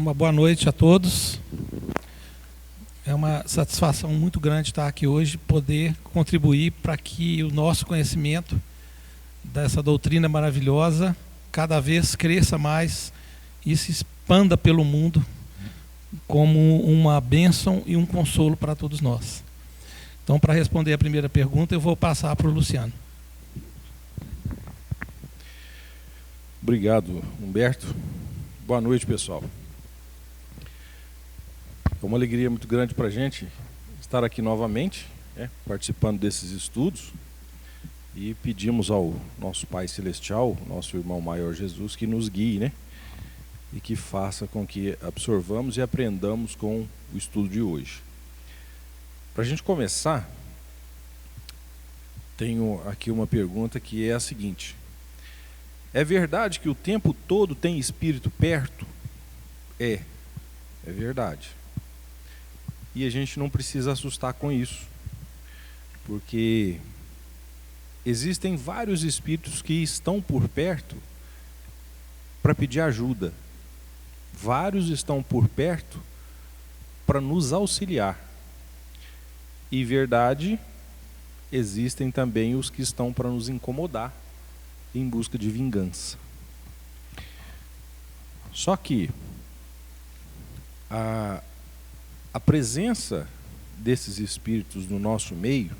Uma boa noite a todos. É uma satisfação muito grande estar aqui hoje, poder contribuir para que o nosso conhecimento dessa doutrina maravilhosa cada vez cresça mais e se expanda pelo mundo como uma bênção e um consolo para todos nós. Então, para responder a primeira pergunta, eu vou passar para o Luciano. Obrigado, Humberto. Boa noite, pessoal. É uma alegria muito grande para a gente estar aqui novamente, participando desses estudos, e pedimos ao nosso Pai Celestial, nosso irmão maior Jesus, que nos guie, e que faça com que absorvamos e aprendamos com o estudo de hoje. Para a gente começar, tenho aqui uma pergunta que é a seguinte: é verdade que o tempo todo tem espírito perto? É verdade. E a gente não precisa assustar com isso, porque existem vários espíritos que estão por perto para pedir ajuda. Vários estão por perto para nos auxiliar. E verdade, existem também os que estão para nos incomodar em busca de vingança. Só que a presença desses espíritos no nosso meio,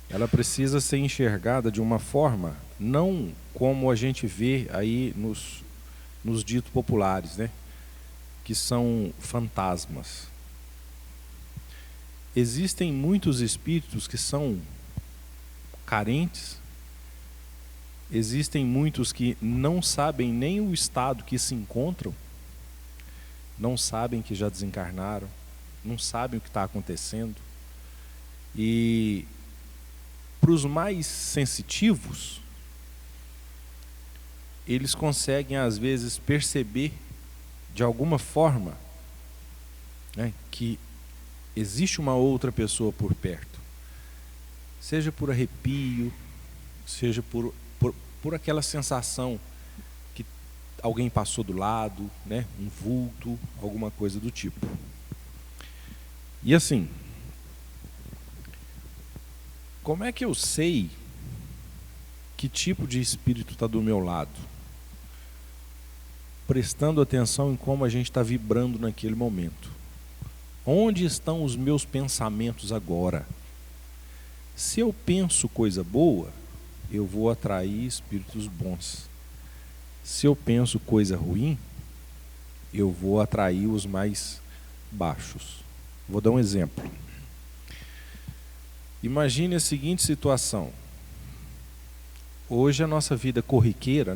ela precisa ser enxergada de uma forma, não como a gente vê aí nos ditos populares, que são fantasmas. Existem muitos espíritos que são carentes, existem muitos que não sabem nem o estado que se encontram, não sabem que já desencarnaram, não sabem o que está acontecendo. E para os mais sensitivos, eles conseguem às vezes perceber de alguma forma, que existe uma outra pessoa por perto, seja por arrepio, seja por aquela sensação que alguém passou do lado, um vulto, alguma coisa do tipo. E assim, como é que eu sei que tipo de espírito está do meu lado? Prestando atenção em como a gente está vibrando naquele momento. Onde estão os meus pensamentos agora? Se eu penso coisa boa, eu vou atrair espíritos bons. Se eu penso coisa ruim, eu vou atrair os mais baixos. Vou dar um exemplo. Imagine a seguinte situação. Hoje a nossa vida corriqueira,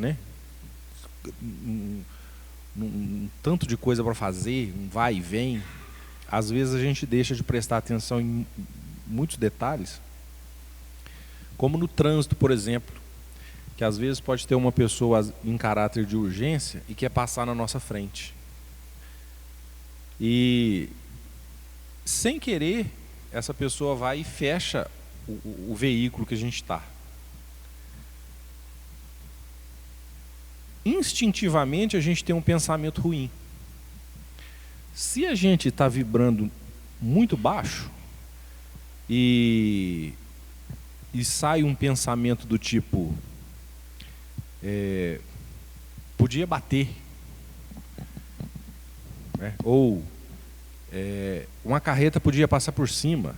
um tanto de coisa para fazer, um vai e vem. Às vezes a gente deixa de prestar atenção em muitos detalhes, como no trânsito, por exemplo, que às vezes pode ter uma pessoa em caráter de urgência e quer passar na nossa frente. E sem querer, essa pessoa vai e fecha o veículo que a gente está. Instintivamente a gente tem um pensamento ruim. Se a gente está vibrando muito baixo e sai um pensamento do tipo, podia bater, ou uma carreta podia passar por cima,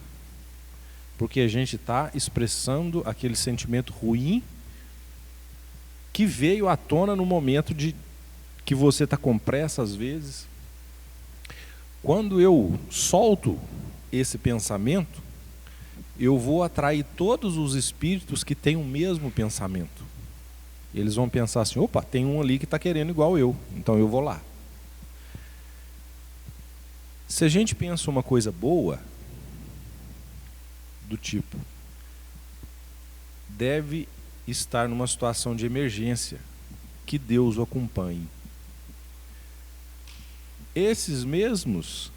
porque a gente está expressando aquele sentimento ruim que veio à tona no momento de que você está com pressa às vezes. Quando eu solto esse pensamento, eu vou atrair todos os espíritos que têm o mesmo pensamento. Eles vão pensar assim: opa, tem um ali que está querendo igual eu, então eu vou lá. Se a gente pensa uma coisa boa, do tipo, deve estar numa situação de emergência, que Deus o acompanhe. Esses mesmos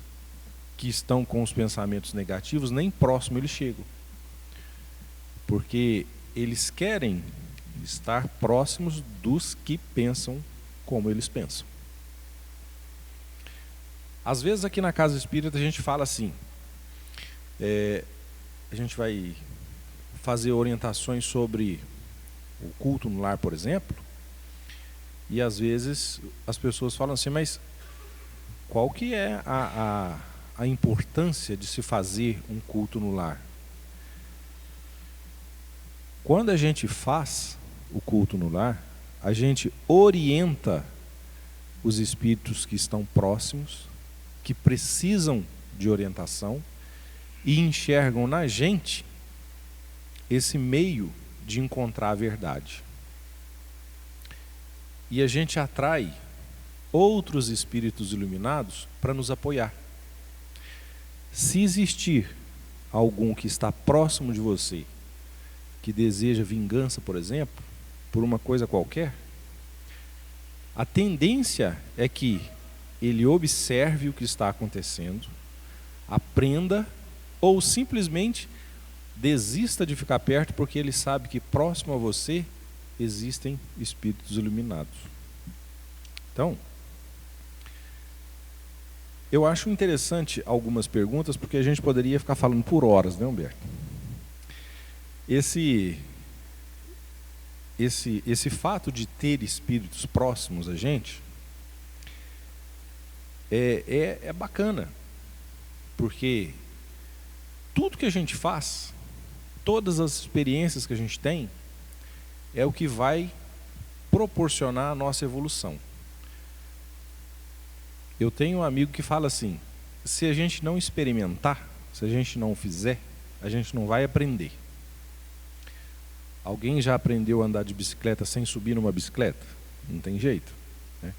que estão com os pensamentos negativos, nem próximo eles chegam, porque eles querem estar próximos dos que pensam como eles pensam. Às vezes aqui na Casa Espírita a gente fala assim, a gente vai fazer orientações sobre o culto no lar, por exemplo, e às vezes as pessoas falam assim, mas qual que é a importância de se fazer um culto no lar? Quando a gente faz o culto no lar, a gente orienta os espíritos que estão próximos, que precisam de orientação e enxergam na gente esse meio de encontrar a verdade. E a gente atrai outros espíritos iluminados para nos apoiar. Se existir algum que está próximo de você, que deseja vingança, por exemplo, por uma coisa qualquer, a tendência é que ele observe o que está acontecendo, aprenda ou simplesmente desista de ficar perto porque ele sabe que próximo a você existem espíritos iluminados. Então, eu acho interessante algumas perguntas porque a gente poderia ficar falando por horas, né, Humberto? Esse fato de ter espíritos próximos a gente é bacana, porque tudo que a gente faz, todas as experiências que a gente tem, é o que vai proporcionar a nossa evolução. Eu tenho um amigo que fala assim, se a gente não experimentar, se a gente não fizer, a gente não vai aprender. Alguém já aprendeu a andar de bicicleta sem subir numa bicicleta? Não tem jeito, né?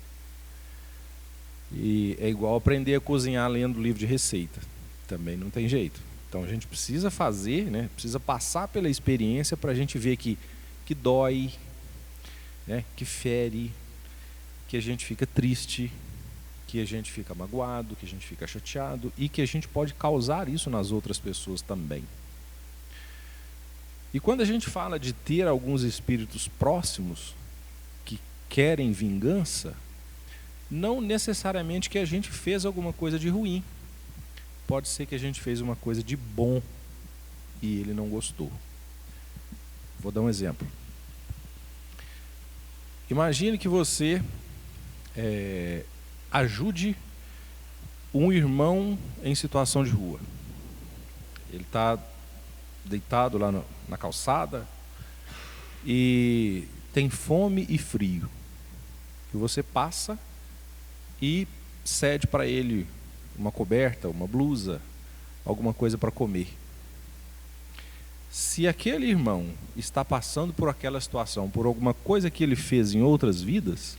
E é igual aprender a cozinhar lendo livro de receita. Também não tem jeito. Então a gente precisa fazer, né? Precisa passar pela experiência para a gente ver que dói, né? Que fere, que a gente fica triste, que a gente fica magoado, que a gente fica chateado e que a gente pode causar isso nas outras pessoas também. E quando a gente fala de ter alguns espíritos próximos que querem vingança, não necessariamente que a gente fez alguma coisa de ruim. Pode ser que a gente fez uma coisa de bom e ele não gostou. Vou dar um exemplo. Imagine que você ajude um irmão em situação de rua. Ele está deitado lá na calçada e tem fome e frio. E você passa e cede para ele uma coberta, uma blusa, alguma coisa para comer. Se aquele irmão está passando por aquela situação, por alguma coisa que ele fez em outras vidas,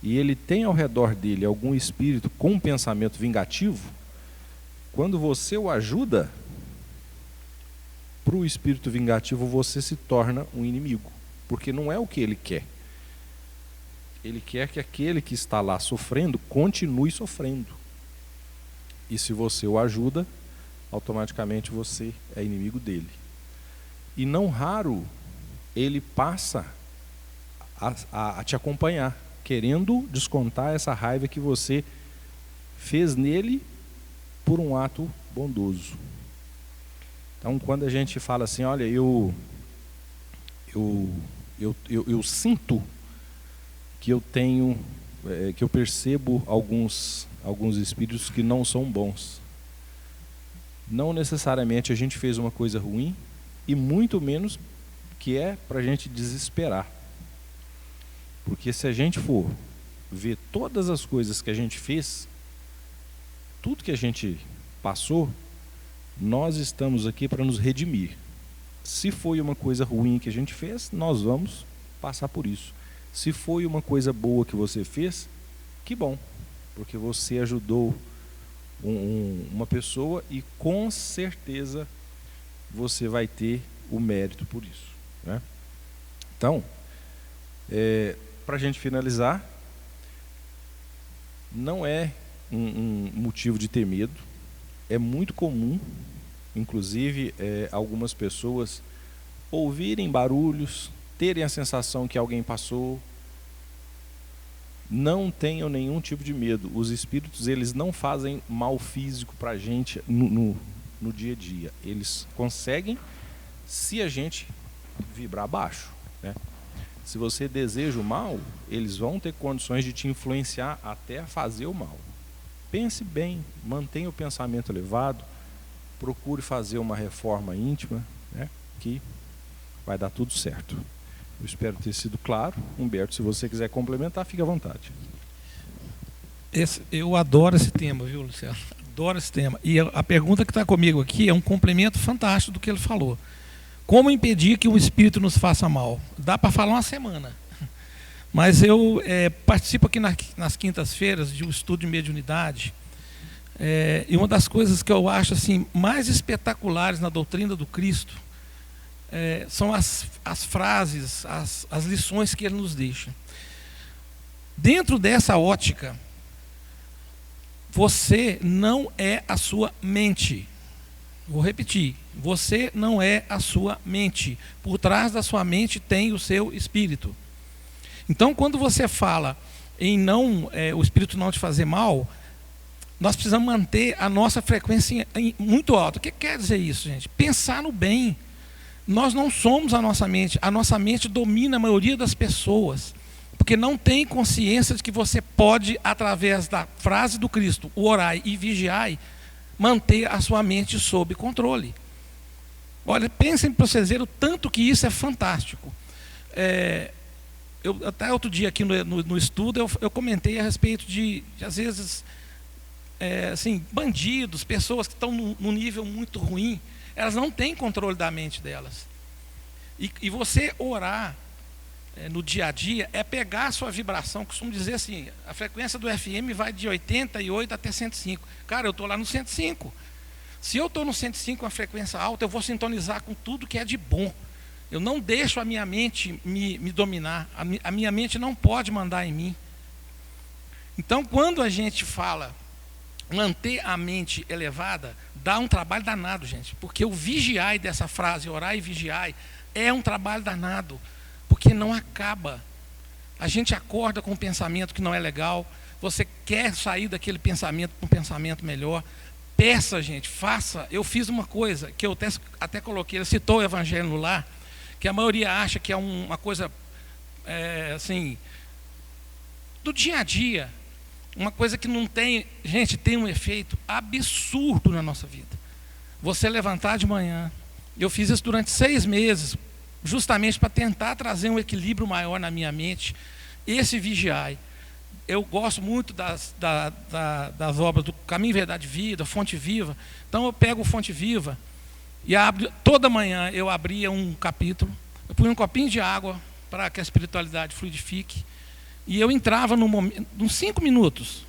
e ele tem ao redor dele algum espírito com um pensamento vingativo, quando você o ajuda, para o espírito vingativo você se torna um inimigo, porque não é o que ele quer. Ele quer que aquele que está lá sofrendo continue sofrendo. E se você o ajuda, automaticamente você é inimigo dele. E não raro ele passa a te acompanhar, querendo descontar essa raiva que você fez nele por um ato bondoso. Então, quando a gente fala assim, olha, eu sinto que eu tenho, que eu percebo alguns espíritos que não são bons. Não necessariamente a gente fez uma coisa ruim e muito menos que é para a gente desesperar. Porque se a gente for ver todas as coisas que a gente fez, tudo que a gente passou, nós estamos aqui para nos redimir. Se foi uma coisa ruim que a gente fez, nós vamos passar por isso. Se foi uma coisa boa que você fez, que bom, porque você ajudou uma pessoa e com certeza você vai ter o mérito por isso, né? Então, para a gente finalizar, não é um motivo de ter medo. É muito comum, inclusive, algumas pessoas ouvirem barulhos, terem a sensação que alguém passou Não tenham nenhum tipo de medo. Os espíritos, eles não fazem mal físico para a gente no dia a dia. Eles conseguem se a gente vibrar baixo, né? Se você deseja o mal, eles vão ter condições de te influenciar até a fazer o mal. Pense bem, mantenha o pensamento elevado, procure fazer uma reforma íntima, né, que vai dar tudo certo. Eu espero ter sido claro. Humberto, se você quiser complementar, fique à vontade. Eu adoro esse tema, viu, Luciano? Adoro esse tema. E a pergunta que está comigo aqui é um complemento fantástico do que ele falou. Como impedir que o espírito nos faça mal? Dá para falar uma semana. Mas eu participo aqui nas quintas-feiras de um estudo de mediunidade. E uma das coisas que eu acho assim, mais espetaculares na doutrina do Cristo são as frases, as lições que ele nos deixa. Dentro dessa ótica, você não é a sua mente. Vou repetir, você não é a sua mente. Por trás da sua mente tem o seu espírito. Então, quando você fala em o espírito não te fazer mal, nós precisamos manter a nossa frequência muito alta. O que quer dizer isso, gente? Pensar no bem. Nós não somos a nossa mente domina a maioria das pessoas, porque não tem consciência de que você pode, através da frase do Cristo, o orai e vigiai, manter a sua mente sob controle. Olha, pensem para vocês verem o tanto que isso é fantástico. Até outro dia aqui no estudo eu comentei a respeito de às vezes, assim, bandidos, pessoas que estão num nível muito ruim, elas não têm controle da mente delas. E você orar no dia a dia é pegar a sua vibração. Costumo dizer assim, a frequência do FM vai de 88 até 105. Cara, eu estou lá no 105. Se eu estou no 105 com a frequência alta, eu vou sintonizar com tudo que é de bom. Eu não deixo a minha mente me dominar. A minha mente não pode mandar em mim. Então, quando a gente fala manter a mente elevada, dá um trabalho danado, gente. Porque o vigiai dessa frase, orar e vigiai, é um trabalho danado. Porque não acaba. A gente acorda com um pensamento que não é legal. Você quer sair daquele pensamento para um pensamento melhor. Peça, gente, faça. Eu fiz uma coisa que eu até coloquei, ele citou o Evangelho no Lar, que a maioria acha que é uma coisa assim, do dia a dia, uma coisa que não tem, gente, tem um efeito absurdo na nossa vida. Você levantar de manhã, eu fiz isso durante 6 meses, justamente para tentar trazer um equilíbrio maior na minha mente. Esse vigiai, eu gosto muito das obras do Caminho, Verdade e Vida, Fonte Viva. Então eu pego o Fonte Viva e toda manhã eu abria um capítulo, eu punha um copinho de água para que a espiritualidade fluidifique, e eu entrava uns 5 minutos,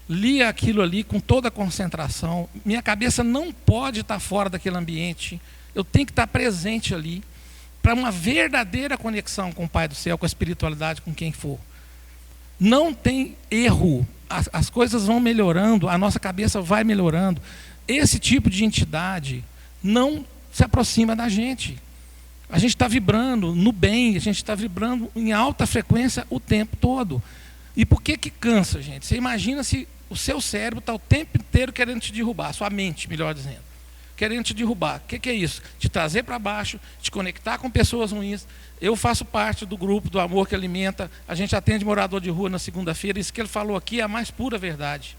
lia aquilo ali com toda a concentração. Minha cabeça não pode estar fora daquele ambiente, eu tenho que estar presente ali, para uma verdadeira conexão com o Pai do Céu, com a espiritualidade, com quem for. Não tem erro, as coisas vão melhorando, a nossa cabeça vai melhorando. Esse tipo de entidade não se aproxima da gente. A gente está vibrando no bem, a gente está vibrando em alta frequência o tempo todo. E por que cansa, gente? Você imagina se o seu cérebro está o tempo inteiro querendo te derrubar, a sua mente, melhor dizendo, querendo te derrubar. O que é isso? Te trazer para baixo, te conectar com pessoas ruins. Eu faço parte do grupo do Amor que Alimenta, a gente atende morador de rua na segunda-feira, isso que ele falou aqui é a mais pura verdade.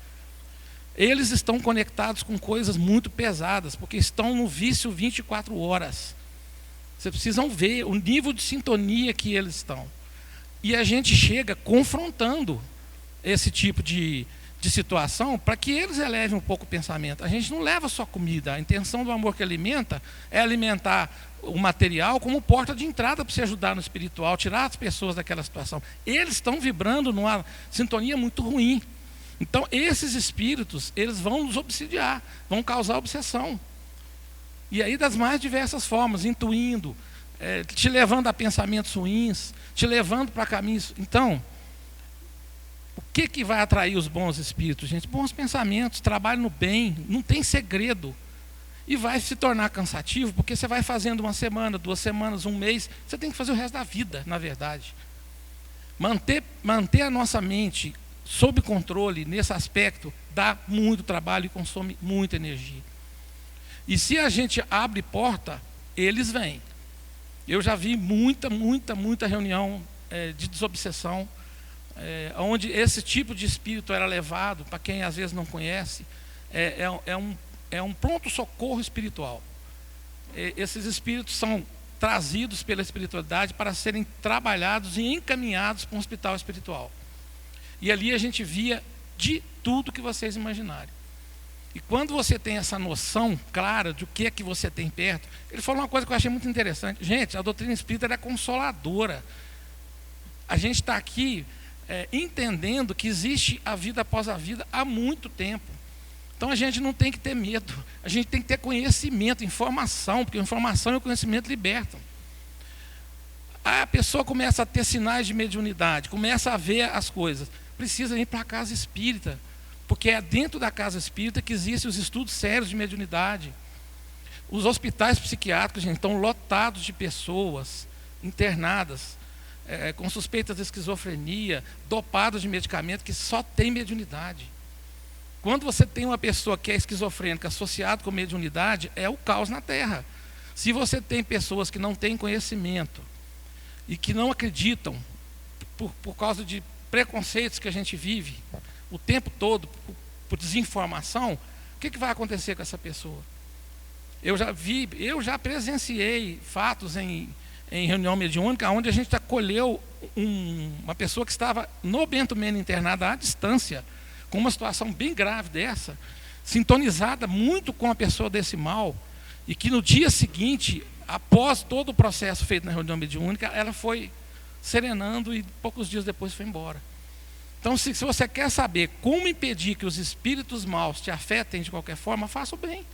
Eles estão conectados com coisas muito pesadas, porque estão no vício 24 horas. Vocês precisam ver o nível de sintonia que eles estão. E a gente chega confrontando esse tipo de situação para que eles elevem um pouco o pensamento. A gente não leva só comida. A intenção do Amor que Alimenta é alimentar o material como porta de entrada para você ajudar no espiritual, tirar as pessoas daquela situação. Eles estão vibrando numa sintonia muito ruim. Então, esses espíritos, eles vão nos obsidiar, vão causar obsessão. E aí, das mais diversas formas, intuindo, te levando a pensamentos ruins, te levando para caminhos. Então, o que vai atrair os bons espíritos, gente? Bons pensamentos, trabalho no bem, não tem segredo. E vai se tornar cansativo, porque você vai fazendo 1 semana, 2 semanas, 1 mês, você tem que fazer o resto da vida, na verdade. Manter a nossa mente sob controle nesse aspecto dá muito trabalho e consome muita energia. E se a gente abre porta, eles vêm. Eu já vi muita reunião de desobsessão, onde esse tipo de espírito era levado, para quem às vezes não conhece, é um pronto-socorro espiritual. Esses espíritos são trazidos pela espiritualidade para serem trabalhados e encaminhados para um hospital espiritual. E ali a gente via de tudo que vocês imaginarem. E quando você tem essa noção clara de o que é que você tem perto, ele falou uma coisa que eu achei muito interessante. Gente, a doutrina espírita é consoladora. A gente está aqui entendendo que existe a vida após a vida há muito tempo. Então a gente não tem que ter medo, a gente tem que ter conhecimento, informação, porque informação e o conhecimento libertam. A pessoa começa a ter sinais de mediunidade, começa a ver as coisas, precisa ir para a casa espírita, porque é dentro da casa espírita que existem os estudos sérios de mediunidade. Os hospitais psiquiátricos, gente, estão lotados de pessoas internadas, com suspeitas de esquizofrenia, dopadas de medicamento, que só tem mediunidade. Quando você tem uma pessoa que é esquizofrênica associada com mediunidade, é o caos na Terra. Se você tem pessoas que não têm conhecimento e que não acreditam, por causa de preconceitos que a gente vive o tempo todo, por desinformação, o que vai acontecer com essa pessoa? Eu já presenciei fatos em reunião mediúnica, onde a gente acolheu uma pessoa que estava no Bento Mena internada à distância, com uma situação bem grave dessa, sintonizada muito com a pessoa desse mal, e que no dia seguinte, após todo o processo feito na reunião mediúnica, ela foi serenando e poucos dias depois foi embora. Então, se você quer saber como impedir que os espíritos maus te afetem de qualquer forma, faça o bem.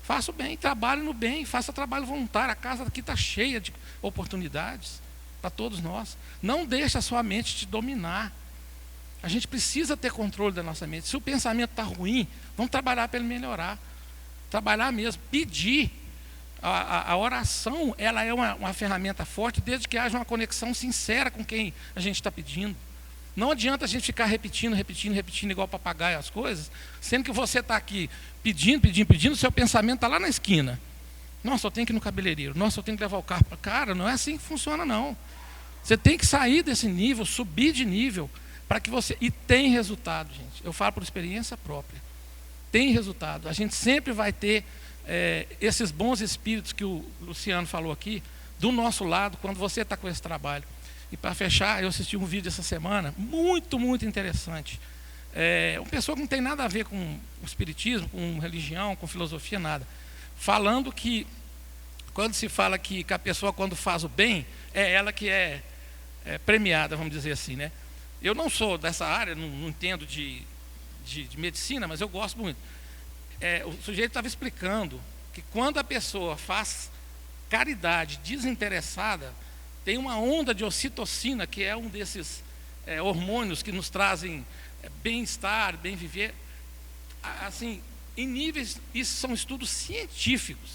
Faça o bem, trabalhe no bem, faça trabalho voluntário. A casa aqui está cheia de oportunidades para todos nós. Não deixe a sua mente te dominar. A gente precisa ter controle da nossa mente. Se o pensamento está ruim, vamos trabalhar para ele melhorar. Trabalhar mesmo, pedir. A oração, ela é uma ferramenta forte, desde que haja uma conexão sincera com quem a gente está pedindo. Não adianta a gente ficar repetindo igual papagaio as coisas, sendo que você está aqui pedindo, o seu pensamento está lá na esquina. Nossa, eu tenho que ir no cabeleireiro. Nossa, eu tenho que levar o carro para... Cara, não é assim que funciona, não. Você tem que sair desse nível, subir de nível, para que você... E tem resultado, gente. Eu falo por experiência própria. Tem resultado. A gente sempre vai ter esses bons espíritos que o Luciano falou aqui, do nosso lado, quando você está com esse trabalho. E para fechar, eu assisti um vídeo essa semana, muito interessante. Uma pessoa que não tem nada a ver com o espiritismo, com religião, com filosofia, nada. Falando que, quando se fala que a pessoa, quando faz o bem, é ela que é premiada, vamos dizer assim, né? Eu não sou dessa área, não entendo de medicina, mas eu gosto muito. O sujeito estava explicando que quando a pessoa faz caridade desinteressada, tem uma onda de ocitocina, que é um desses hormônios que nos trazem bem-estar, bem viver, assim, em níveis, isso são estudos científicos.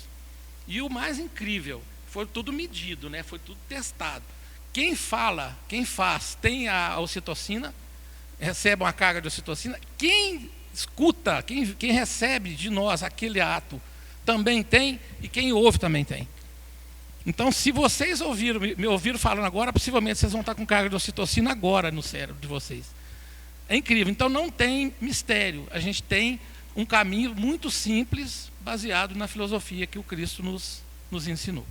E o mais incrível, foi tudo medido, né? Foi tudo testado. Quem faz, tem a ocitocina, recebe uma carga de ocitocina. Quem escuta, quem recebe de nós aquele ato, também tem, e quem ouve também tem. Então, se vocês me ouviram falando agora, possivelmente vocês vão estar com carga de ocitocina agora no cérebro de vocês. É incrível. Então, não tem mistério. A gente tem um caminho muito simples, baseado na filosofia que o Cristo nos ensinou.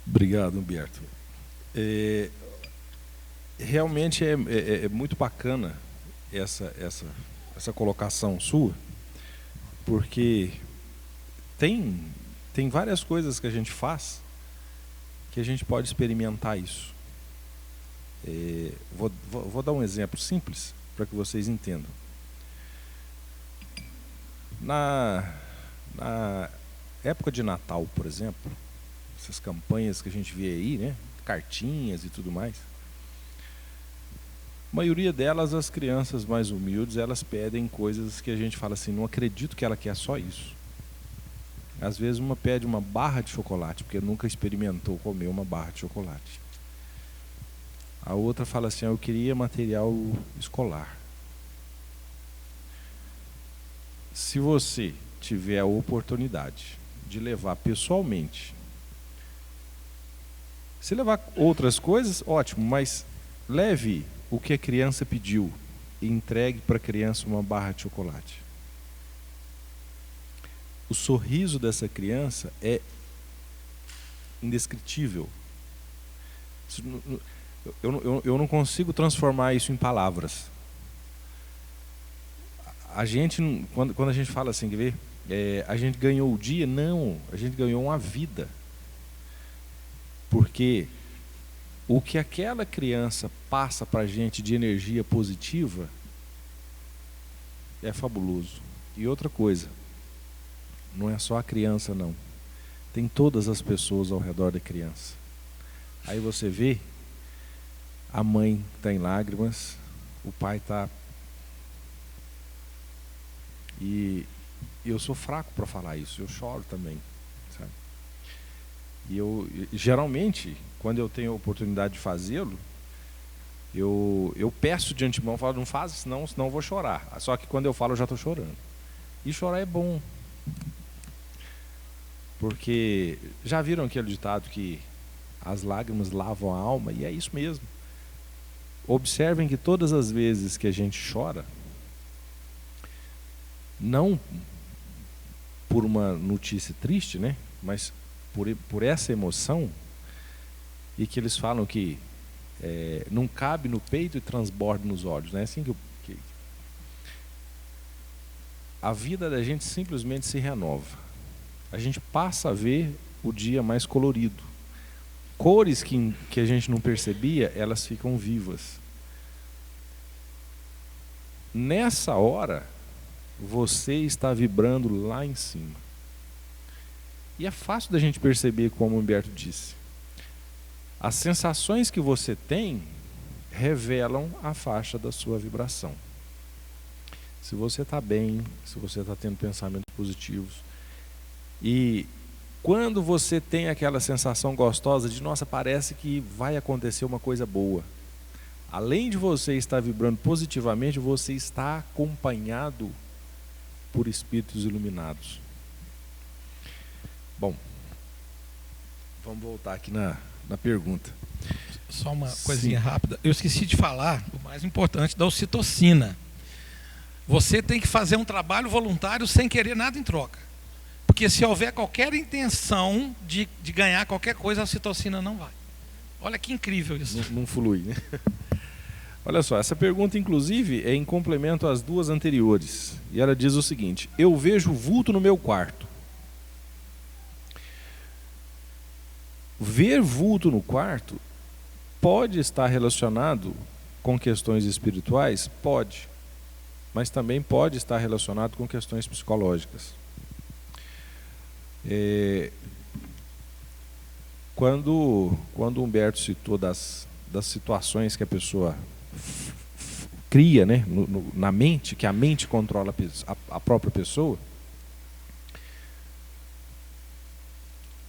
Obrigado, Humberto. Realmente é muito bacana essa colocação sua, porque tem várias coisas que a gente faz que a gente pode experimentar isso. Vou dar um exemplo simples para que vocês entendam. Na época de Natal, por exemplo, essas campanhas que a gente vê aí, né, cartinhas e tudo mais, a maioria delas, as crianças mais humildes, elas pedem coisas que a gente fala assim, não acredito que ela quer só isso. Às vezes uma pede uma barra de chocolate, porque nunca experimentou comer uma barra de chocolate. A outra fala assim, eu queria material escolar. Se você tiver a oportunidade de levar pessoalmente, se levar outras coisas, ótimo, mas leve o que a criança pediu e entregue para a criança uma barra de chocolate. O sorriso dessa criança é indescritível. Eu não consigo transformar isso em palavras. A gente, quando a gente fala assim, quer ver? A gente ganhou o dia? Não, a gente ganhou uma vida. Porque o que aquela criança passa para a gente de energia positiva é fabuloso. E outra coisa, não é só a criança não. Tem todas as pessoas ao redor da criança. Aí você vê, a mãe está em lágrimas, o pai está... E eu sou fraco para falar isso, eu choro também, sabe? E eu, geralmente, quando eu tenho a oportunidade de fazê-lo, eu peço de antemão, falo, não faz, senão eu vou chorar. Só que quando eu falo, eu já estou chorando. E chorar é bom. Porque já viram aquele ditado que as lágrimas lavam a alma? E é isso mesmo. Observem que todas as vezes que a gente chora, não por uma notícia triste, né? Mas por essa emoção, e que eles falam que não cabe no peito e transborda nos olhos, né? Assim que a vida da gente simplesmente se renova. A gente passa a ver o dia mais colorido. Cores que a gente não percebia, elas ficam vivas. Nessa hora, você está vibrando lá em cima. E é fácil da gente perceber, como o Humberto disse. As sensações que você tem revelam a faixa da sua vibração. Se você está bem, se você está tendo pensamentos positivos. E quando você tem aquela sensação gostosa de, nossa, parece que vai acontecer uma coisa boa. Além de você estar vibrando positivamente, você está acompanhado por espíritos iluminados. Bom, vamos voltar aqui na pergunta. Só uma coisinha rápida. Eu esqueci de falar o mais importante da ocitocina. Você tem que fazer um trabalho voluntário sem querer nada em troca. Porque se houver qualquer intenção de ganhar qualquer coisa, a ocitocina não vai. Olha que incrível isso. Não flui, né? Olha só, essa pergunta, inclusive, é em complemento às duas anteriores. E ela diz o seguinte: eu vejo vulto no meu quarto. Ver vulto no quarto pode estar relacionado com questões espirituais? Pode. Mas também pode estar relacionado com questões psicológicas. Quando Humberto citou das situações que a pessoa cria, né, na mente, que a mente controla a própria pessoa,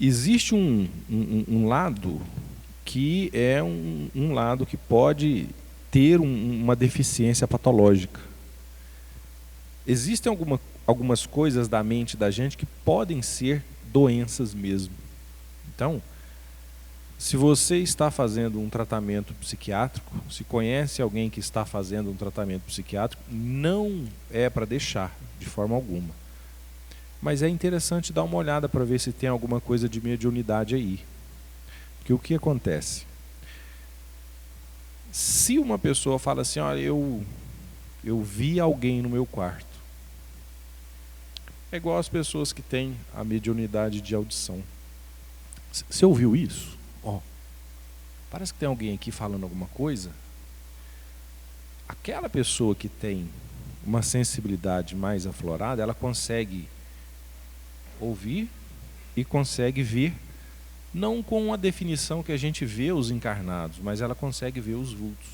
existe um lado que é um lado que pode ter uma deficiência patológica. Existem algumas coisas da mente da gente que podem ser doenças mesmo. Então, se você está fazendo um tratamento psiquiátrico, se conhece alguém que está fazendo um tratamento psiquiátrico, não é para deixar, de forma alguma. Mas é interessante dar uma olhada para ver se tem alguma coisa de mediunidade aí. Porque o que acontece? Se uma pessoa fala assim, olha, eu vi alguém no meu quarto. É igual as pessoas que têm a mediunidade de audição. Você ouviu isso? Parece que tem alguém aqui falando alguma coisa. Aquela pessoa que tem uma sensibilidade mais aflorada, ela consegue ouvir e consegue ver, não com a definição que a gente vê os encarnados, mas ela consegue ver os vultos.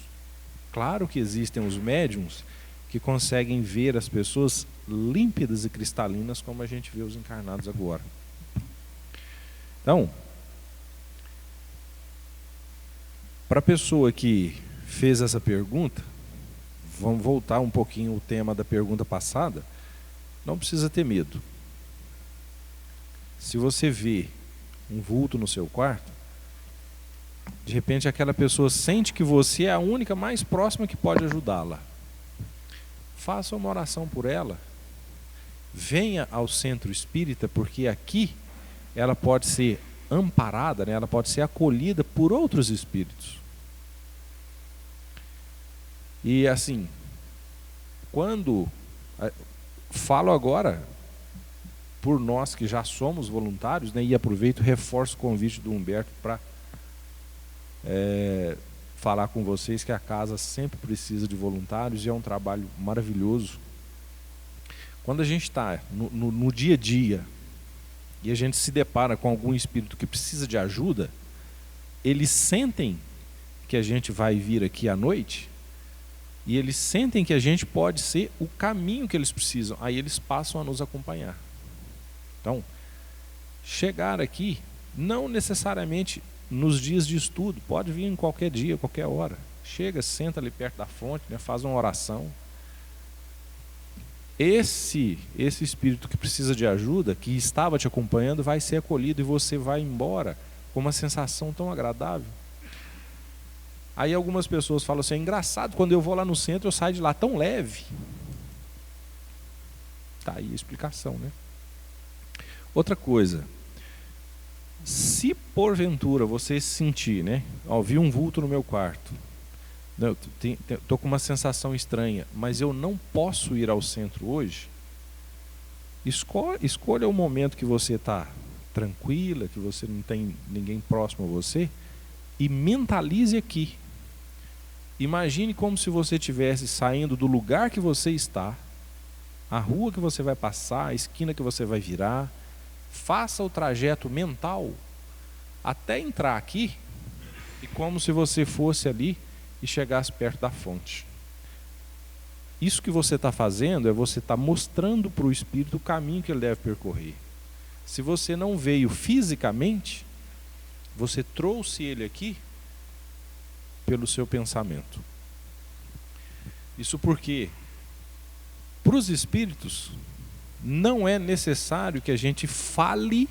Claro que existem os médiums que conseguem ver as pessoas límpidas e cristalinas como a gente vê os encarnados agora. Então, para a pessoa que fez essa pergunta, vamos voltar um pouquinho ao tema da pergunta passada, não precisa ter medo. Se você vê um vulto no seu quarto, de repente aquela pessoa sente que você é a única mais próxima que pode ajudá-la. Faça uma oração por ela. Venha ao centro espírita, porque aqui ela pode ser amparada, né? Ela pode ser acolhida por outros espíritos. E assim, quando falo agora por nós que já somos voluntários, né? E aproveito e reforço o convite do Humberto para falar com vocês que a casa sempre precisa de voluntários e é um trabalho maravilhoso. Quando a gente está no dia a dia e a gente se depara com algum espírito que precisa de ajuda, eles sentem que a gente vai vir aqui à noite e eles sentem que a gente pode ser o caminho que eles precisam. Aí eles passam a nos acompanhar. Então, chegar aqui, não necessariamente nos dias de estudo, pode vir em qualquer dia, qualquer hora. Chega, senta ali perto da fonte, né, faz uma oração. Esse espírito que precisa de ajuda, que estava te acompanhando, vai ser acolhido e você vai embora com uma sensação tão agradável. Aí algumas pessoas falam assim, é engraçado, quando eu vou lá no centro eu saio de lá tão leve. Tá aí a explicação, né? Outra coisa, se porventura você sentir, né, vi um vulto no meu quarto, estou com uma sensação estranha, mas eu não posso ir ao centro hoje, escolha o momento que você está tranquila, que você não tem ninguém próximo a você, e mentalize aqui. Imagine como se você estivesse saindo do lugar que você está, a rua que você vai passar, a esquina que você vai virar. Faça o trajeto mental até entrar aqui e como se você fosse ali e chegasse perto da fonte. Isso que você está fazendo é você está mostrando para o espírito o caminho que ele deve percorrer. Se você não veio fisicamente, você trouxe ele aqui pelo seu pensamento. Isso porque, para os espíritos, não é necessário que a gente fale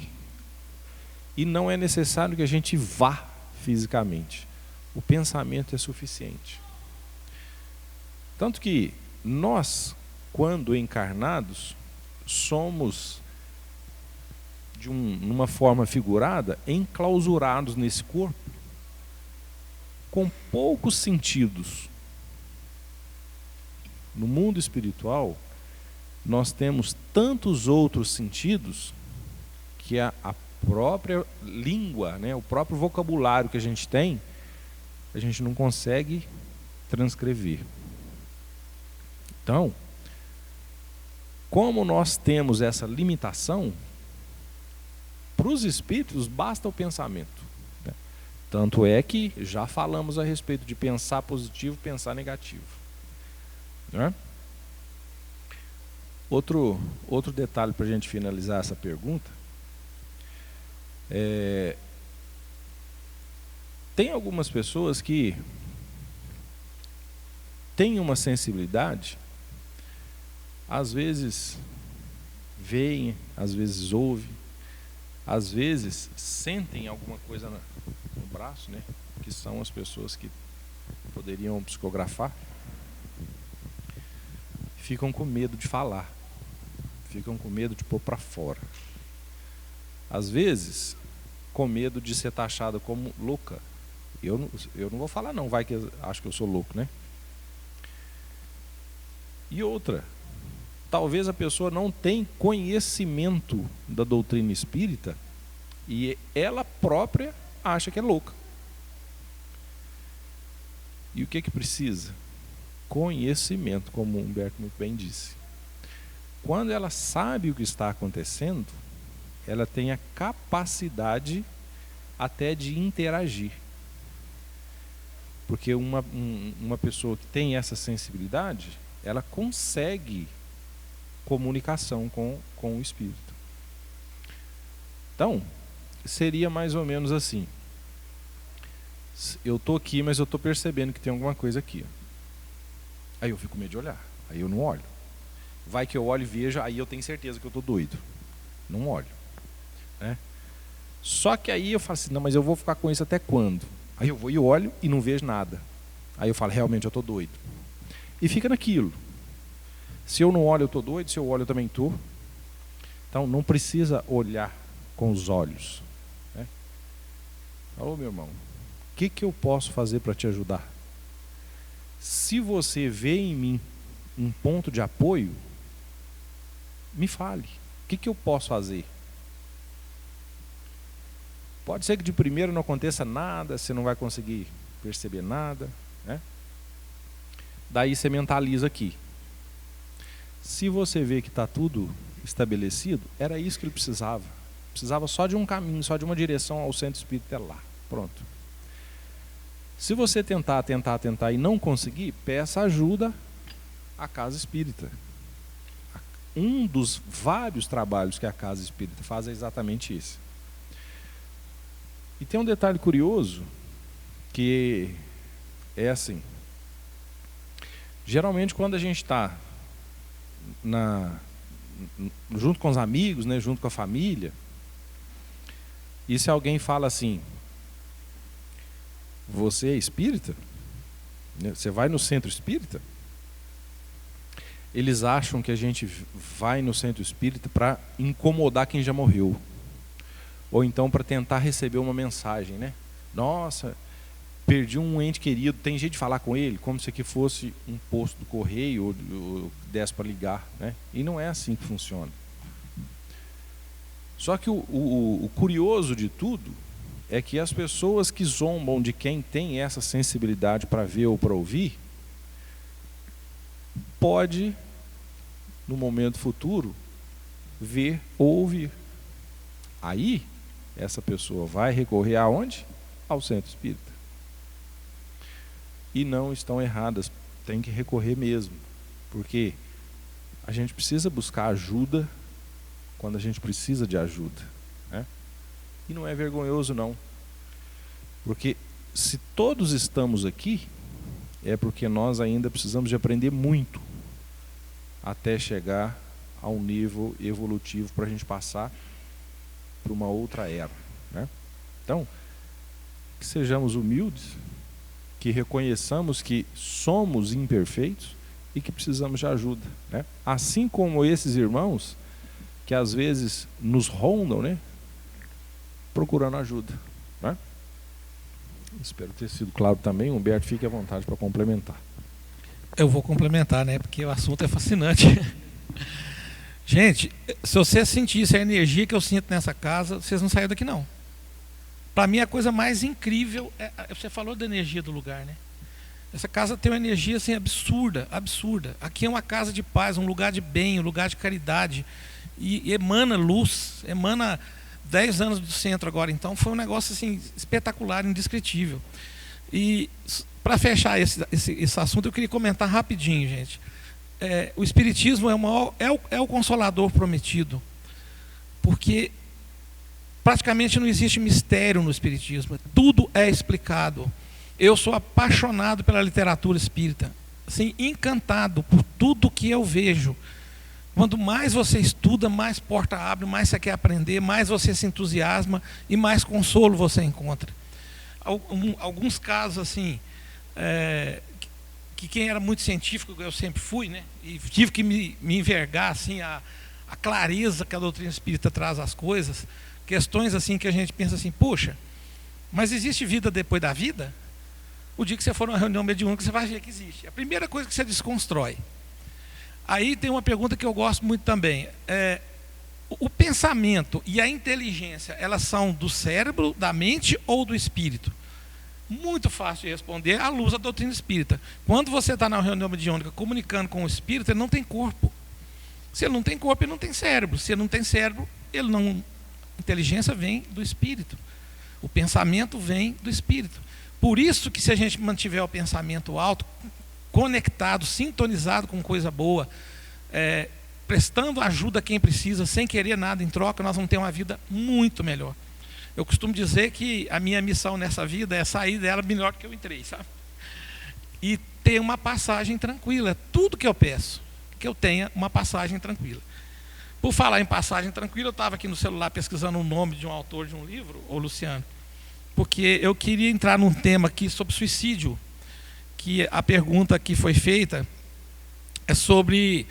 e não é necessário que a gente vá fisicamente. O pensamento é suficiente. Tanto que nós, quando encarnados, somos, numa forma figurada, enclausurados nesse corpo, com poucos sentidos. No mundo espiritual, nós temos tantos outros sentidos que a própria língua, né, o próprio vocabulário que a gente tem, a gente não consegue transcrever. Então, como nós temos essa limitação, para os espíritos basta o pensamento. Tanto é que já falamos a respeito de pensar positivo, pensar negativo. Né? Outro detalhe para a gente finalizar essa pergunta, tem algumas pessoas que têm uma sensibilidade, às vezes veem, às vezes ouvem, às vezes sentem alguma coisa no braço, né? Que são as pessoas que poderiam psicografar, ficam com medo de falar, ficam com medo de pôr para fora. Às vezes, com medo de ser taxada como louca. Eu não vou falar não, vai que acho que eu sou louco, né? E outra, talvez a pessoa não tenha conhecimento da doutrina espírita e ela própria acha que é louca. E o que precisa? Conhecimento, como o Humberto muito bem disse. Quando ela sabe o que está acontecendo, ela tem a capacidade até de interagir. Porque uma pessoa que tem essa sensibilidade, ela consegue comunicação com o espírito. Então, seria mais ou menos assim. Eu estou aqui, mas eu estou percebendo que tem alguma coisa aqui. Aí eu fico com medo de olhar. Aí eu não olho. Vai que eu olho e vejo, aí eu tenho certeza que eu estou doido. Não olho. Né? Só que aí eu falo assim, não, mas eu vou ficar com isso até quando? Aí eu vou e olho e não vejo nada. Aí eu falo, realmente eu estou doido. E fica naquilo. Se eu não olho, eu estou doido. Se eu olho, eu também estou. Então não precisa olhar com os olhos. Né? Alô, meu irmão. O que eu posso fazer para te ajudar? Se você vê em mim um ponto de apoio, me fale. O que eu posso fazer? Pode ser que de primeiro não aconteça nada, você não vai conseguir perceber nada. Né? Daí você mentaliza aqui. Se você vê que está tudo estabelecido, era isso que ele precisava. Precisava só de um caminho, só de uma direção ao centro espírita lá. Pronto. Se você tentar e não conseguir, peça ajuda à casa espírita. Um dos vários trabalhos que a casa espírita faz é exatamente esse. E tem um detalhe curioso, que é assim. Geralmente quando a gente está junto com os amigos, né, junto com a família, e se alguém fala assim, você é espírita? Você vai no centro espírita? Eles acham que a gente vai no centro espírita para incomodar quem já morreu. Ou então para tentar receber uma mensagem, né? Nossa, perdi um ente querido, tem jeito de falar com ele? Como se aqui fosse um posto do correio ou desse para ligar, né? E não é assim que funciona. Só que o curioso de tudo é que as pessoas que zombam de quem tem essa sensibilidade para ver ou para ouvir, pode, no momento futuro, ver ou ouvir. Aí, essa pessoa vai recorrer aonde? Ao centro espírita. E não estão erradas, tem que recorrer mesmo. Porque a gente precisa buscar ajuda quando a gente precisa de ajuda. Né? E não é vergonhoso não. Porque se todos estamos aqui, é porque nós ainda precisamos de aprender muito até chegar a um nível evolutivo para a gente passar para uma outra era. Né? Então, que sejamos humildes, que reconheçamos que somos imperfeitos e que precisamos de ajuda. Né? Assim como esses irmãos que às vezes nos rondam, né? Procurando ajuda. Né? Espero ter sido claro também. Humberto, fique à vontade para complementar. Eu vou complementar, né? Porque o assunto é fascinante. Gente, se você sentisse a energia que eu sinto nessa casa, vocês não saíram daqui não. Para mim a coisa mais incrível você falou da energia do lugar, né? Essa casa tem uma energia assim absurda, absurda. Aqui é uma casa de paz, um lugar de bem, um lugar de caridade. E emana luz, emana 10 anos do centro agora. Então foi um negócio assim espetacular, indescritível. E para fechar esse assunto, eu queria comentar rapidinho, gente. O Espiritismo é o consolador prometido, porque praticamente não existe mistério no Espiritismo, tudo é explicado. Eu sou apaixonado pela literatura espírita, assim, encantado por tudo que eu vejo. Quanto mais você estuda, mais porta abre, mais você quer aprender, mais você se entusiasma e mais consolo você encontra. Alguns casos assim, que quem era muito científico, eu sempre fui, né? E tive que me envergar assim, a clareza que a doutrina espírita traz às coisas, questões assim que a gente pensa assim, poxa, mas existe vida depois da vida? O dia que você for numa reunião mediúnica, você vai ver que existe. A primeira coisa que você desconstrói. Aí tem uma pergunta que eu gosto muito também. O pensamento e a inteligência, elas são do cérebro, da mente ou do espírito? Muito fácil de responder à luz da doutrina espírita. Quando você está na reunião mediúnica comunicando com o espírito, ele não tem corpo. Se ele não tem corpo, ele não tem cérebro. Se ele não tem cérebro, ele não... A inteligência vem do espírito. O pensamento vem do espírito. Por isso que se a gente mantiver o pensamento alto, conectado, sintonizado com coisa boa, prestando ajuda a quem precisa, sem querer nada em troca, nós vamos ter uma vida muito melhor. Eu costumo dizer que a minha missão nessa vida é sair dela melhor do que eu entrei, sabe? E ter uma passagem tranquila. É tudo que eu peço, que eu tenha uma passagem tranquila. Por falar em passagem tranquila, eu estava aqui no celular pesquisando o nome de um autor de um livro, ô Luciano, porque eu queria entrar num tema aqui sobre suicídio, que a pergunta que foi feita é sobre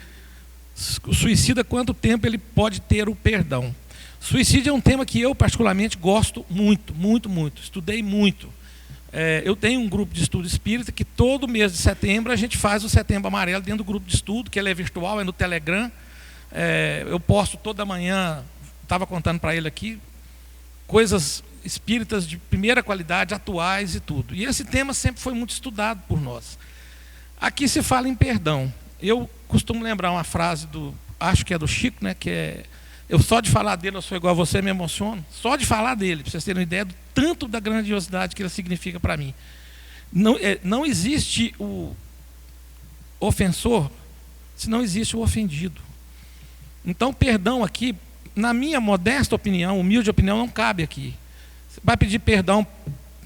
o suicida, quanto tempo ele pode ter o perdão. Suicídio é um tema que eu particularmente gosto muito, muito, muito, estudei muito. Eu tenho um grupo de estudo espírita que todo mês de setembro a gente faz o Setembro Amarelo dentro do grupo de estudo, que ele é virtual, é no Telegram. Eu posto toda manhã, estava contando para ele aqui, coisas espíritas de primeira qualidade, atuais e tudo. E esse tema sempre foi muito estudado por nós. Aqui se fala em perdão. Eu costumo lembrar uma frase acho que é do Chico, né, que é: eu só de falar dele, eu sou igual a você, me emociono. Só de falar dele, para vocês terem uma ideia do tanto da grandiosidade que ele significa para mim. Não existe o ofensor se não existe o ofendido. Então, perdão aqui, na minha modesta opinião, humilde opinião, não cabe aqui. Você vai pedir perdão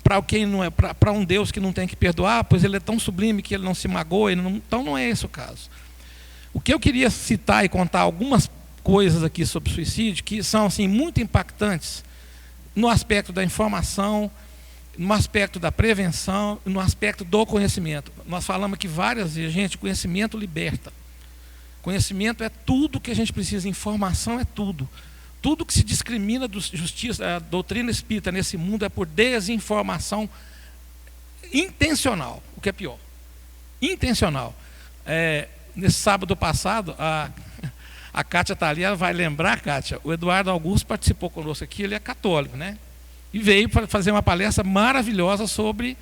para quem não é, para um Deus que não tem que perdoar, pois ele é tão sublime que ele não se magoa, então não é esse o caso. O que eu queria citar e contar algumas coisas aqui sobre suicídio que são assim muito impactantes no aspecto da informação, no aspecto da prevenção, no aspecto do conhecimento. Nós falamos aqui várias vezes, gente, conhecimento liberta. Conhecimento é tudo que a gente precisa, informação é tudo. Tudo que se discrimina da justiça, da doutrina espírita nesse mundo é por desinformação intencional, o que é pior. Intencional. Nesse sábado passado, a Kátia está ali, ela vai lembrar, Kátia, o Eduardo Augusto participou conosco aqui, ele é católico, né? E veio para fazer uma palestra maravilhosa sobre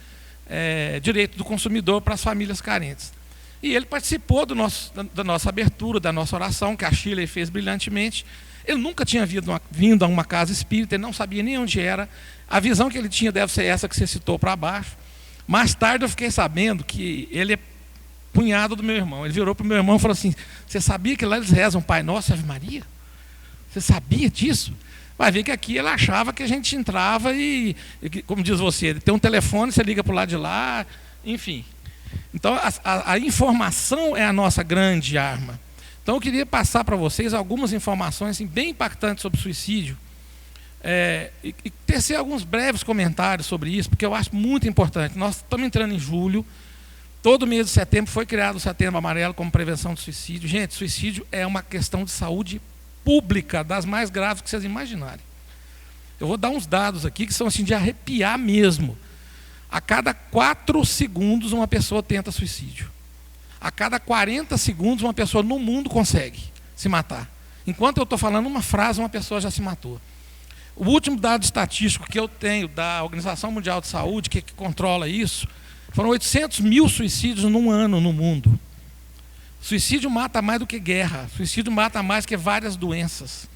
direito do consumidor para as famílias carentes. E ele participou da nossa abertura, da nossa oração, que a Shirley fez brilhantemente. Ele nunca tinha vindo a uma casa espírita, ele não sabia nem onde era. A visão que ele tinha deve ser essa que você citou para baixo. Mais tarde eu fiquei sabendo que ele é cunhado do meu irmão. Ele virou para o meu irmão e falou assim: você sabia que lá eles rezam Pai Nosso e Ave Maria? Você sabia disso? Vai ver que aqui ele achava que a gente entrava e como diz você, tem um telefone, você liga para o lado de lá, enfim. Então a informação é a nossa grande arma. Então eu queria passar para vocês algumas informações assim, bem impactantes sobre suicídio e tecer alguns breves comentários sobre isso, porque eu acho muito importante. Nós estamos entrando em julho, todo mês de setembro foi criado o Setembro Amarelo como prevenção do suicídio. Gente, suicídio é uma questão de saúde pública, das mais graves que vocês imaginarem. Eu vou dar uns dados aqui que são assim de arrepiar mesmo. A cada 4 segundos uma pessoa tenta suicídio. A cada 40 segundos uma pessoa no mundo consegue se matar. Enquanto eu estou falando uma frase, uma pessoa já se matou. O último dado estatístico que eu tenho da Organização Mundial de Saúde, que controla isso, foram 800 mil suicídios num ano no mundo. Suicídio mata mais do que guerra. Suicídio mata mais que várias doenças.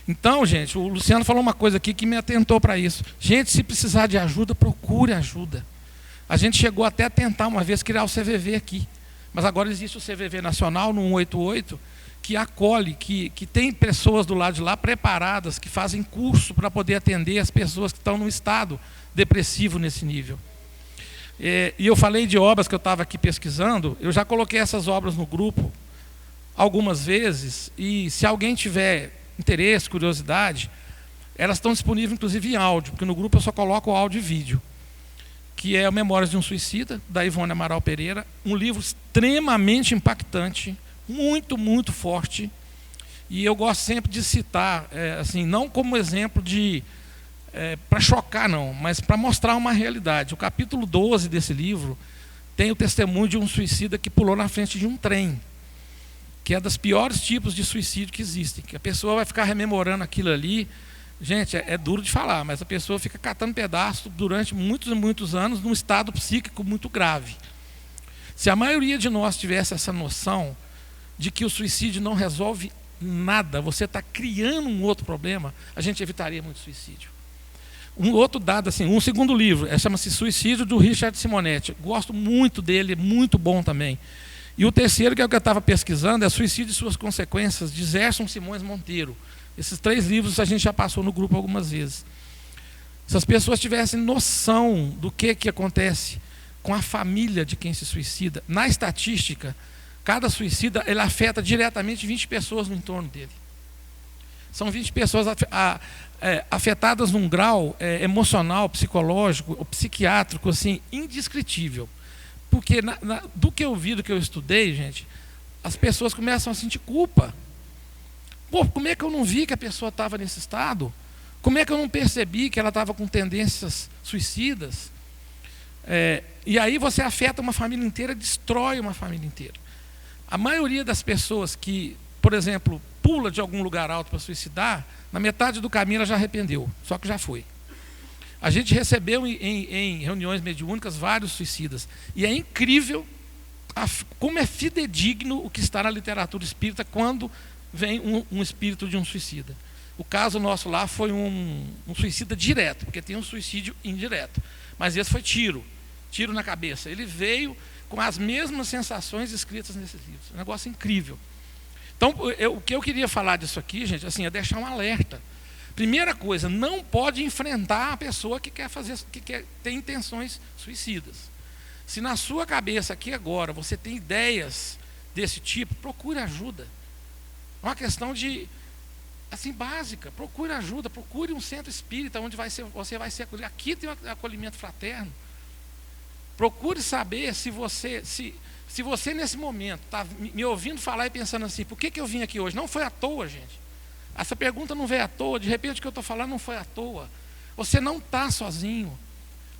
Então, gente, o Luciano falou uma coisa aqui que me atentou para isso. Gente, se precisar de ajuda, procure ajuda. A gente chegou até a tentar uma vez criar o CVV aqui. Mas agora existe o CVV Nacional no 188, que acolhe, que tem pessoas do lado de lá preparadas, que fazem curso para poder atender as pessoas que estão num estado depressivo nesse nível. E eu falei de obras que eu estava aqui pesquisando, eu já coloquei essas obras no grupo algumas vezes, e se alguém tiver interesse, curiosidade, elas estão disponíveis inclusive em áudio, porque no grupo eu só coloco o áudio e vídeo, que é o Memórias de um Suicida, da Ivone Amaral Pereira, um livro extremamente impactante, muito, muito forte, e eu gosto sempre de citar, assim, não como exemplo de para chocar não, mas para mostrar uma realidade. O capítulo 12 desse livro tem o testemunho de um suicida que pulou na frente de um trem, que é dos piores tipos de suicídio que existem, que a pessoa vai ficar rememorando aquilo ali. Gente, é duro de falar, mas a pessoa fica catando pedaços durante muitos e muitos anos num estado psíquico muito grave. Se a maioria de nós tivesse essa noção de que o suicídio não resolve nada, você está criando um outro problema, a gente evitaria muito suicídio. Um outro dado, assim, um segundo livro, chama-se Suicídio, do Richard Simonetti. Gosto muito dele, muito bom também. E o terceiro, que é o que eu estava pesquisando, é Suicídio e Suas Consequências, de Gerson Simões Monteiro. Esses 3 livros a gente já passou no grupo algumas vezes. Se as pessoas tivessem noção do que acontece com a família de quem se suicida, na estatística, cada suicida ele afeta diretamente 20 pessoas no entorno dele. São 20 pessoas afetadas num grau emocional, psicológico ou psiquiátrico assim, indescritível. Porque do que eu vi, do que eu estudei, gente, as pessoas começam a sentir culpa. Pô, como é que eu não vi que a pessoa estava nesse estado? Como é que eu não percebi que ela estava com tendências suicidas? E aí você afeta uma família inteira, destrói uma família inteira. A maioria das pessoas que, por exemplo, pula de algum lugar alto para suicidar, na metade do caminho ela já arrependeu, só que já foi. A gente recebeu em reuniões mediúnicas vários suicidas. E é incrível como é fidedigno o que está na literatura espírita quando vem um espírito de um suicida. O caso nosso lá foi um suicida direto, porque tem um suicídio indireto. Mas esse foi tiro na cabeça. Ele veio com as mesmas sensações escritas nesses livros. Um negócio incrível. Então, o que eu queria falar disso aqui, gente, assim, é deixar um alerta. Primeira coisa, não pode enfrentar a pessoa que tem intenções suicidas. Se na sua cabeça aqui agora você tem ideias desse tipo, procure ajuda. É uma questão de assim básica, procure ajuda, procure um centro espírita onde você vai ser acolhido. Aqui tem um acolhimento fraterno. Procure saber se você nesse momento está me ouvindo falar e pensando assim, por que eu vim aqui hoje? Não foi à toa, gente. Essa pergunta não veio à toa, de repente o que eu estou falando não foi à toa. Você não está sozinho.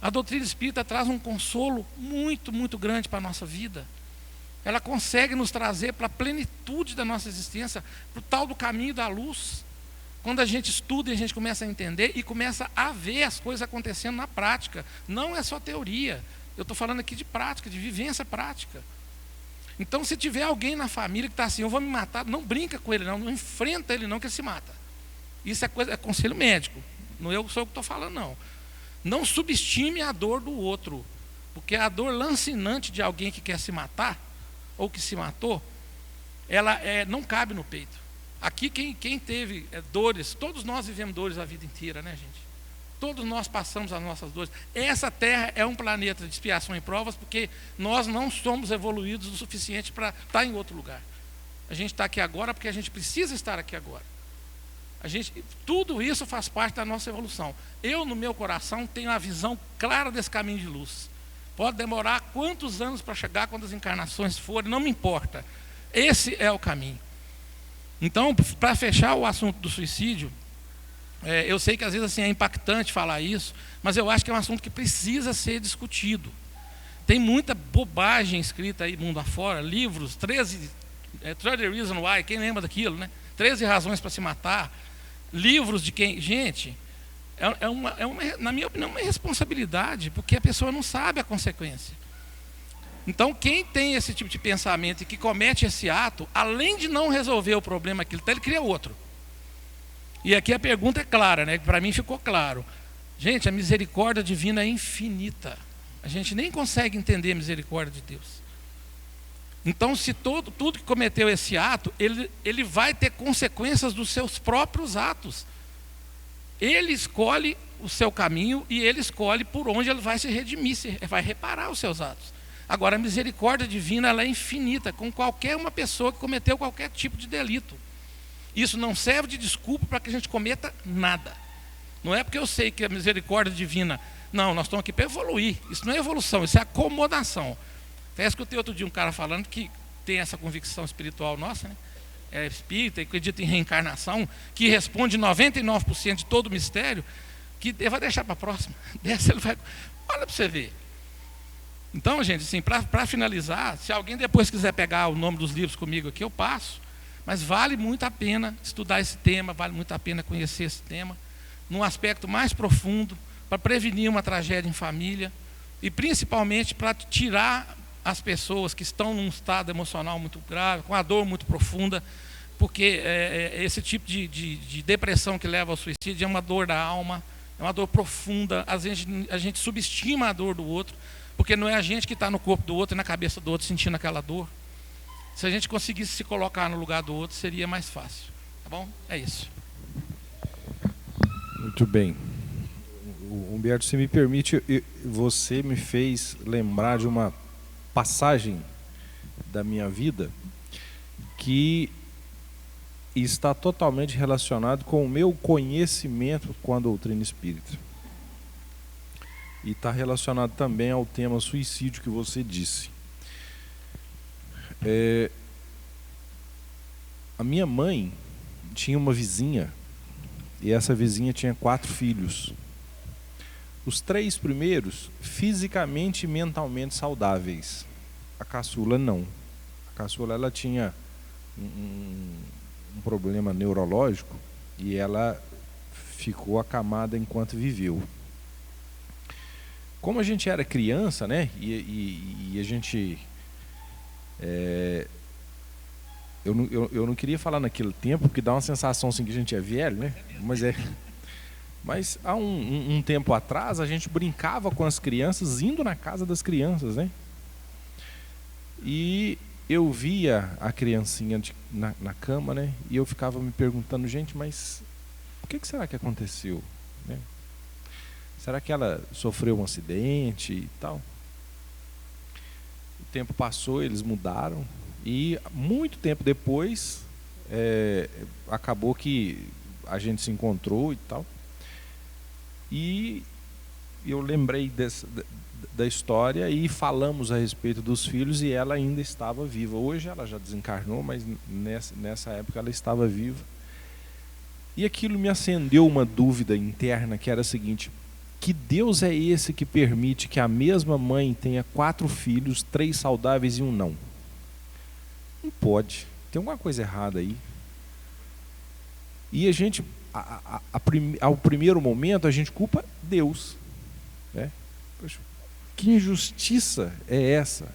A doutrina espírita traz um consolo muito, muito grande para a nossa vida. Ela consegue nos trazer para a plenitude da nossa existência, para o tal do caminho da luz. Quando a gente estuda e a gente começa a entender e começa a ver as coisas acontecendo na prática. Não é só teoria. Eu estou falando aqui de prática, de vivência prática. Então, se tiver alguém na família que está assim, eu vou me matar, não brinca com ele não enfrenta ele não, que ele se mata. Isso é conselho médico. Não eu sou o que estou falando, não. Não subestime a dor do outro. Porque a dor lancinante de alguém que quer se matar, ou que se matou, ela não cabe no peito. Aqui quem teve dores, todos nós vivemos dores a vida inteira, né, gente? Todos nós passamos as nossas dores. Essa Terra é um planeta de expiação e provas, porque nós não somos evoluídos o suficiente para estar em outro lugar. A gente está aqui agora porque a gente precisa estar aqui agora. Tudo isso faz parte da nossa evolução. Eu, no meu coração, tenho a visão clara desse caminho de luz. Pode demorar quantos anos para chegar, quantas encarnações forem, não me importa. Esse é o caminho. Então, para fechar o assunto do suicídio, eu sei que às vezes assim, é impactante falar isso, mas eu acho que é um assunto que precisa ser discutido. Tem muita bobagem escrita aí mundo afora, livros, 13 Reasons Why, quem lembra daquilo, né? 13 razões para se matar, livros de quem... Gente, na minha opinião, uma irresponsabilidade, porque a pessoa não sabe a consequência. Então, quem tem esse tipo de pensamento e que comete esse ato, além de não resolver o problema que ele cria outro. E aqui a pergunta é clara, né? Para mim ficou claro. Gente, a misericórdia divina é infinita. A gente nem consegue entender a misericórdia de Deus. Então, se tudo que cometeu esse ato, ele vai ter consequências dos seus próprios atos. Ele escolhe o seu caminho e ele escolhe por onde ele vai se redimir, vai reparar os seus atos. Agora, a misericórdia divina ela é infinita com qualquer uma pessoa que cometeu qualquer tipo de delito. Isso não serve de desculpa para que a gente cometa nada. Não é porque eu sei que a misericórdia divina... Não, nós estamos aqui para evoluir. Isso não é evolução, isso é acomodação. Até escutei outro dia um cara falando que tem essa convicção espiritual nossa, né? É espírita, acredita em reencarnação, que responde 99% de todo o mistério, que ele vai deixar para a próxima. Dessa ele vai... Olha para você ver. Então, gente, assim, para finalizar, se alguém depois quiser pegar o nome dos livros comigo aqui, eu passo. Mas vale muito a pena estudar esse tema, vale muito a pena conhecer esse tema, num aspecto mais profundo, para prevenir uma tragédia em família e principalmente para tirar as pessoas que estão num estado emocional muito grave, com a dor muito profunda, porque esse tipo de depressão que leva ao suicídio é uma dor da alma, é uma dor profunda. Às vezes a gente subestima a dor do outro, porque não é a gente que está no corpo do outro e na cabeça do outro sentindo aquela dor. Se a gente conseguisse se colocar no lugar do outro, seria mais fácil. Tá bom? É isso. Muito bem. Humberto, se me permite, você me fez lembrar de uma passagem da minha vida que está totalmente relacionado com o meu conhecimento com a doutrina espírita. E está relacionado também ao tema suicídio que você disse. A minha mãe tinha uma vizinha, e essa vizinha tinha 4 filhos. Os 3 primeiros, fisicamente e mentalmente saudáveis. A caçula não. A caçula, ela tinha um problema neurológico e ela ficou acamada enquanto viveu. Como a gente era criança, né? E a gente... Eu não queria falar naquele tempo, porque dá uma sensação assim que a gente é velho, né? Mas há um tempo atrás a gente brincava com as crianças, indo na casa das crianças, né? E eu via a criancinha na cama, né? E eu ficava me perguntando, gente, mas o que será que aconteceu, né? Será que ela sofreu um acidente e tal? O tempo passou, eles mudaram. E muito tempo depois, acabou que a gente se encontrou e tal. E eu lembrei da história e falamos a respeito dos filhos e ela ainda estava viva. Hoje ela já desencarnou, mas nessa época ela estava viva. E aquilo me acendeu uma dúvida interna, que era a seguinte: que Deus é esse que permite que a mesma mãe tenha 4 filhos, 3 saudáveis e 1 não? Não pode. Tem alguma coisa errada aí. E a gente, ao primeiro momento, a gente culpa Deus, né? Poxa, que injustiça é essa?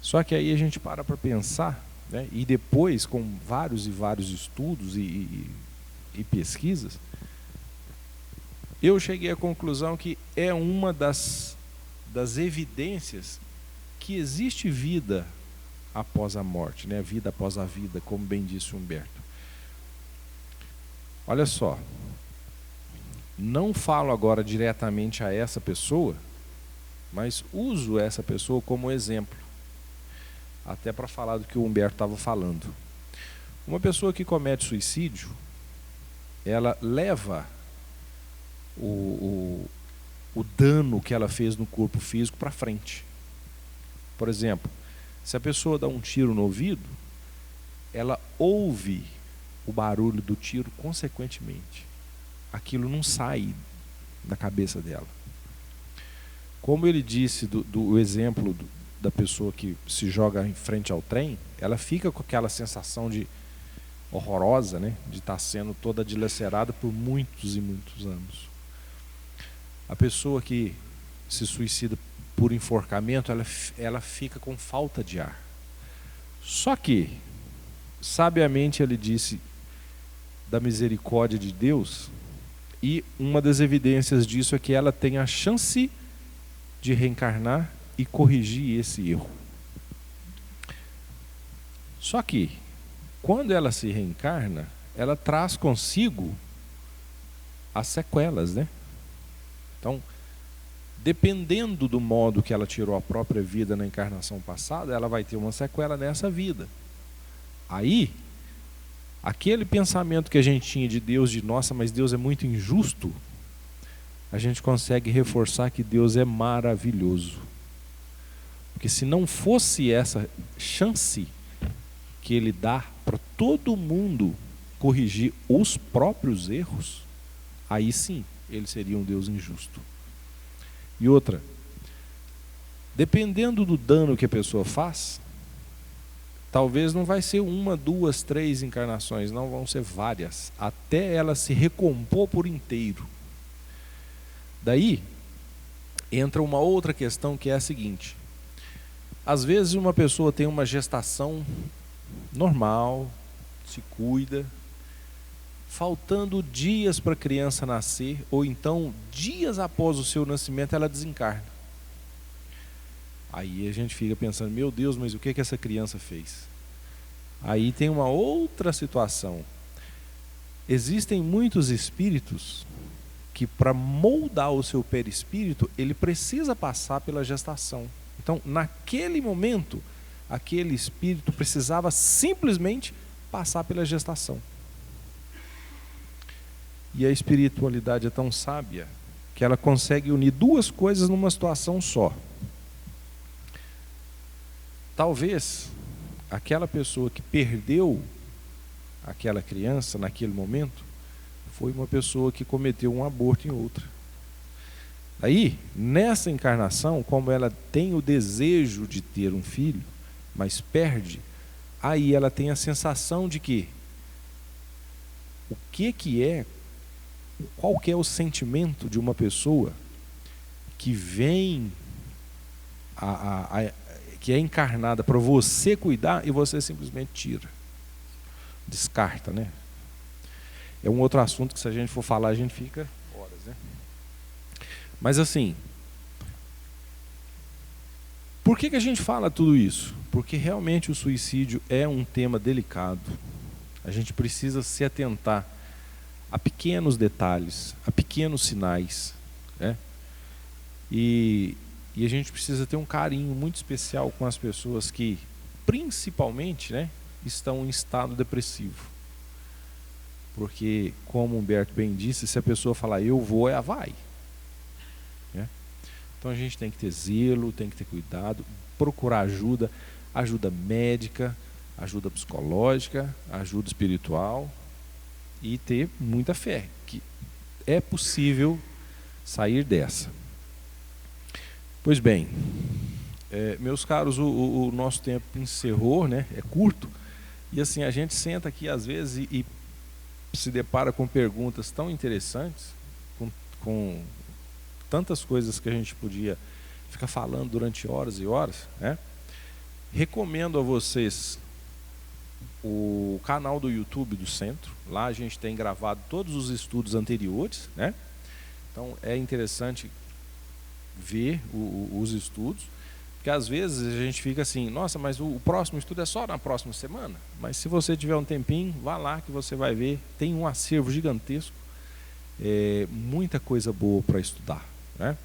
Só que aí a gente para pensar, né? E depois, com vários e vários estudos e pesquisas, eu cheguei à conclusão que é uma das evidências que existe vida após a morte, né? Vida após a vida, como bem disse Humberto. Olha só, não falo agora diretamente a essa pessoa, mas uso essa pessoa como exemplo, até para falar do que o Humberto estava falando. Uma pessoa que comete suicídio, ela leva o dano que ela fez no corpo físico para frente. Por exemplo, se a pessoa dá um tiro no ouvido, ela ouve o barulho do tiro consequentemente. Aquilo não sai da cabeça dela. Como ele disse do exemplo da pessoa que se joga em frente ao trem, ela fica com aquela sensação de horrorosa, né? De estar sendo toda dilacerada por muitos e muitos anos. A pessoa que se suicida por enforcamento, ela fica com falta de ar. Só que, sabiamente ele disse da misericórdia de Deus, e uma das evidências disso é que ela tem a chance de reencarnar e corrigir esse erro. Só que, quando ela se reencarna, ela traz consigo as sequelas, né? Então, dependendo do modo que ela tirou a própria vida na encarnação passada, ela vai ter uma sequela nessa vida. Aí, aquele pensamento que a gente tinha de Deus, de nossa, mas Deus é muito injusto, a gente consegue reforçar que Deus é maravilhoso. Porque se não fosse essa chance que Ele dá para todo mundo corrigir os próprios erros, aí sim, Ele seria um Deus injusto. E outra, dependendo do dano que a pessoa faz, talvez não vai ser 1, 2, 3 encarnações, não, vão ser várias, até ela se recompor por inteiro. Daí, entra uma outra questão, que é a seguinte: às vezes uma pessoa tem uma gestação normal, se cuida, faltando dias para a criança nascer, ou então dias após o seu nascimento ela desencarna. Aí a gente fica pensando, meu Deus, mas o que essa criança fez? Aí tem uma outra situação. Existem muitos espíritos que para moldar o seu perispírito, ele precisa passar pela gestação. Então, naquele momento, aquele espírito precisava simplesmente passar pela gestação. E a espiritualidade é tão sábia que ela consegue unir duas coisas numa situação só. Talvez aquela pessoa que perdeu aquela criança naquele momento foi uma pessoa que cometeu um aborto em outra. Aí, nessa encarnação, como ela tem o desejo de ter um filho, mas perde, aí ela tem a sensação de que qual que é o sentimento de uma pessoa que vem, que é encarnada para você cuidar e você simplesmente tira, descarta, né? É um outro assunto que, se a gente for falar, a gente fica horas, né? Mas assim, por que a gente fala tudo isso? Porque realmente o suicídio é um tema delicado. A gente precisa se atentar a pequenos detalhes, a pequenos sinais, né? E a gente precisa ter um carinho muito especial com as pessoas que, principalmente, né, estão em estado depressivo. Porque, como o Humberto bem disse, se a pessoa falar eu vou, ela vai, né? Então a gente tem que ter zelo, tem que ter cuidado, procurar ajuda médica, ajuda psicológica, ajuda espiritual, e ter muita fé que é possível sair dessa. Pois bem, meus caros, o nosso tempo encerrou, né? É curto, e assim, a gente senta aqui às vezes e se depara com perguntas tão interessantes, com tantas coisas que a gente podia ficar falando durante horas e horas, né? Recomendo a vocês o canal do YouTube do Centro. Lá a gente tem gravado todos os estudos anteriores, né? Então é interessante ver os estudos, porque às vezes a gente fica assim, nossa, mas o próximo estudo é só na próxima semana. Mas se você tiver um tempinho, vá lá que você vai ver, tem um acervo gigantesco, muita coisa boa para estudar, né?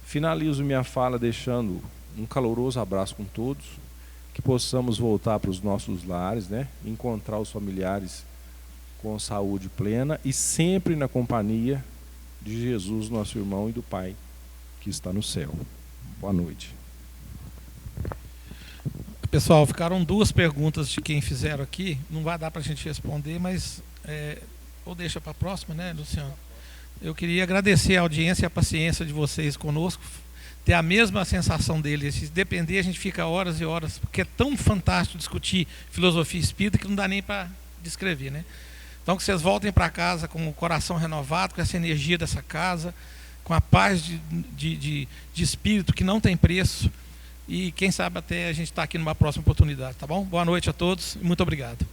Finalizo minha fala deixando um caloroso abraço com todos, que possamos voltar para os nossos lares, né? Encontrar os familiares com saúde plena e sempre na companhia de Jesus, nosso irmão, e do Pai que está no céu. Boa noite. Pessoal, ficaram duas perguntas de quem fizeram aqui. Não vai dar para a gente responder, mas ou deixa para a próxima, né, Luciano? Eu queria agradecer a audiência e a paciência de vocês conosco, ter a mesma sensação deles. Se depender, a gente fica horas e horas, porque é tão fantástico discutir filosofia espírita que não dá nem para descrever, né? Então, que vocês voltem para casa com o coração renovado, com essa energia dessa casa, com a paz de espírito que não tem preço, e quem sabe até a gente está aqui numa próxima oportunidade, tá bom? Boa noite a todos e muito obrigado.